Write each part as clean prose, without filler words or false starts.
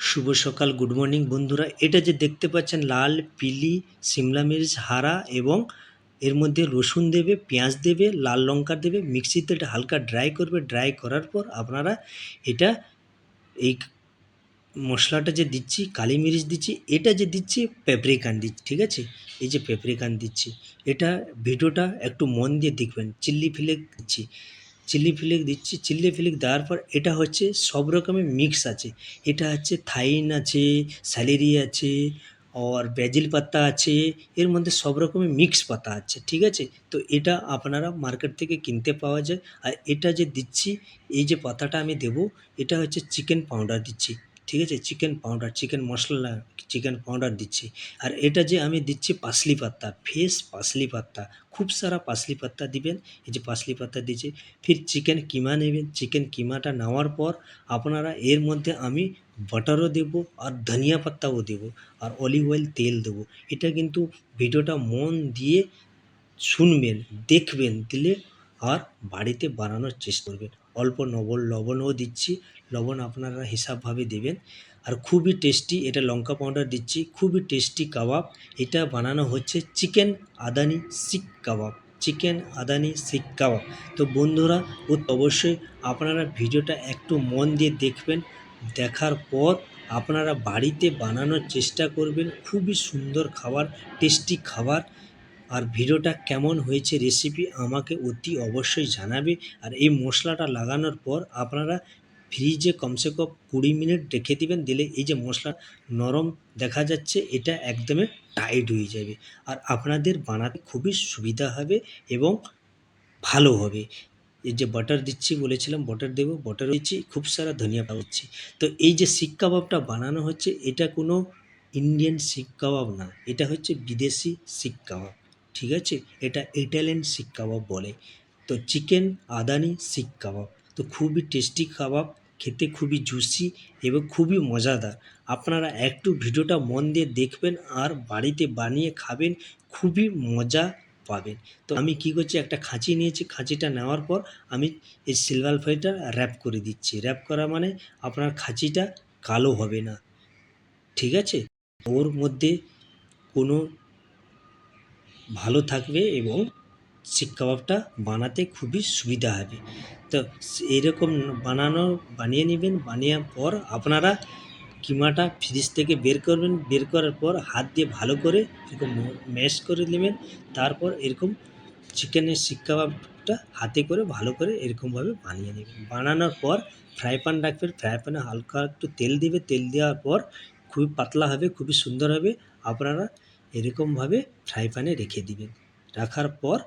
শুভ সকাল, good morning বন্ধুরা। এটা যে দেখতে পাচ্ছেন লাল, পিলি, সিমলা মির্চ, হারা এবং এর মধ্যে রসুন দেবে, পেঁয়াজ দেবে, লাল লঙ্কা দেবে, মিক্সিতে এটা হালকা ড্রাই করবে। ড্রাই করার পর আপনারা এটা এই মশলাটা যে দিচ্ছি, কালি মিরিচ দিচ্ছি, এটা যে দিচ্ছি পেপরিকান দিচ্ছি, ঠিক আছে? এই যে পেপরিকান দিচ্ছি, এটা ভিডিওটা একটু মন দিয়ে দেখবেন। চিল্লি ফ্লেক্স দিচ্ছি, চিল্লি ফ্লেক্স দেওয়ার পর এটা হচ্ছে সব রকমের মিক্স আছে। এটা হচ্ছে থাইম আছে, স্যালেরি আছে, আর ব্যাজিল পাতা আছে, এর মধ্যে সব রকমের মিক্স পাতা আছে, ঠিক আছে? তো এটা আপনারা মার্কেট থেকে কিনতে পাওয়া যায়। আর এটা যে দিচ্ছি, এই যে পাতাটা আমি দেবো, এটা হচ্ছে চিকেন পাউডার দিচ্ছি, ঠিক আছে? চিকেন পাউডার, চিকেন মশলা, চিকেন পাউডার দিচ্ছি। আর এটা যে আমি দিচ্ছি পার্সলি পাতা, ফ্রেশ পার্সলি পাতা, খুব সারা পার্সলি পাতা দিবেন। এই যে পার্সলি পাতা দিচ্ছি। ফির চিকেন কিমা নেবেন। চিকেন কিমাটা নেওয়ার পর আপনারা এর মধ্যে আমি বাটারও দেবো আর ধনিয়া পাতাও দেবো আর অলিভ অয়েল তেল দেবো। এটা কিন্তু ভিডিওটা মন দিয়ে শুনবেন, দেখবেন, দিলে আর বাড়িতে বানানোর চেষ্টা করবেন। অল্প লবণও দিচ্ছি, লবণ আপনারা হিসাবভাবে দেবেন। আর খুবই টেস্টি, এটা লঙ্কা পাউডার দিচ্ছি, খুবই টেস্টি কাবাব। এটা বানানো হচ্ছে চিকেন আদানি শিক কাবাব, চিকেন আদানি শিক কাবাব। তো বন্ধুরা অবশ্যই আপনারা ভিডিওটা একটু মন দিয়ে দেখবেন। দেখার পর আপনারা বাড়িতে বানানোর চেষ্টা করবেন। খুবই সুন্দর খাবার, টেস্টি খাবার। আর ভিডিওটা কেমন হয়েছে রেসিপি আমাকে অতি অবশ্যই জানাবে। আর এই মশলাটা লাগানোর পর আপনারা ফ্রিজে কমসে কম 20 মিনিট রেখে দিবেন। দিলে এই যে মশলা নরম দেখা যাচ্ছে, এটা একদমই টাইট হয়ে যাবে। আর আপনাদের বানাতে খুবই সুবিধা হবে এবং ভালো হবে। এই যে বাটার দিচ্ছি বলেছিলাম, বাটার দেবো, বাটার দিচ্ছি, খুব সারা ধনিয়া পাতা দিচ্ছি। তো এই যে শিক কাবাবটা বানানো হচ্ছে, এটা কোনো ইন্ডিয়ান শিক কাবাব না, এটা হচ্ছে বিদেশি শিক কাবাব, ঠিক আছে? এটা ইটালিয়ান শিক কাবাব বলে। তো চিকেন আদানি শিক কাবাব, তো খুবই টেস্টি কাবাব, খেতে খুবই জুসি এবং খুবই মজাদার। আপনারা একটু ভিডিওটা মন দিয়ে দেখবেন আর বাড়িতে বানিয়ে খাবেন, খুবই মজা পাবেন। তো আমি কী করছি, একটা খাঁচি নিয়েছি, খাঁচিটা নেওয়ার পর আমি এই সিলভার ফয়েলটা র্যাপ করে দিচ্ছি। র্যাপ করা মানে আপনার খাঁচিটা কালো হবে না, ঠিক আছে? ওর মধ্যে কোনো ভালো থাকবে এবং শিক কাবাবটা বানাতে খুবই সুবিধা হবে। তো এরকম বানিয়ে নেবেন। বানানোর পর আপনারা কিমাটা ফ্রিজ থেকে বের করবেন। বের করার পর হাত দিয়ে ভালো করে এরকম ম্যাশ করে নেবেন। তারপর এরকম চিকেনের শিক কাবাবটা হাতে করে ভালো করে এরকমভাবে বানিয়ে নেবেন। বানানোর পর ফ্রাই প্যান রাখবেন। ফ্রাই প্যানে হালকা একটু তেল দেবে। তেল দেওয়ার পর খুবই পাতলা হবে, খুবই সুন্দর হবে। আপনারা এরকমভাবে ফ্রাই প্যানে রেখে দিবেন। রাখার পর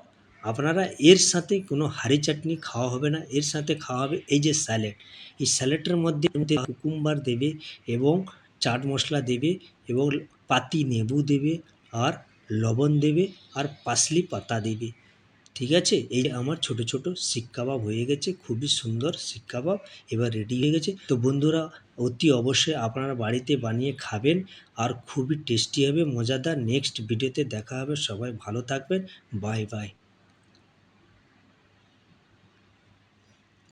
আপনারা এর সাথে কোনো হাঁড়ি চাটনি খাওয়া হবে না, এর সাথে খাওয়া হবে এই যে স্যালাড। এই স্যালাডের মধ্যে কুকুম্বার দেবে এবং চাট মশলা দেবে এবং পাতি লেবু দেবে আর লবণ দেবে আর পার্সলি পাতা দেবে, ঠিক আছে? এই আমার ছোট ছোট শিক কাবাব হয়ে গেছে, খুবই সুন্দর শিক কাবাব এবার রেডি হয়ে গেছে। তো বন্ধুরা অতি অবশ্যই আপনারা বাড়িতে বানিয়ে খাবেন আর খুবই টেস্টি হবে, মজাদার। নেক্সট ভিডিওতে দেখা হবে। সবাই ভালো থাকবেন। Bye bye.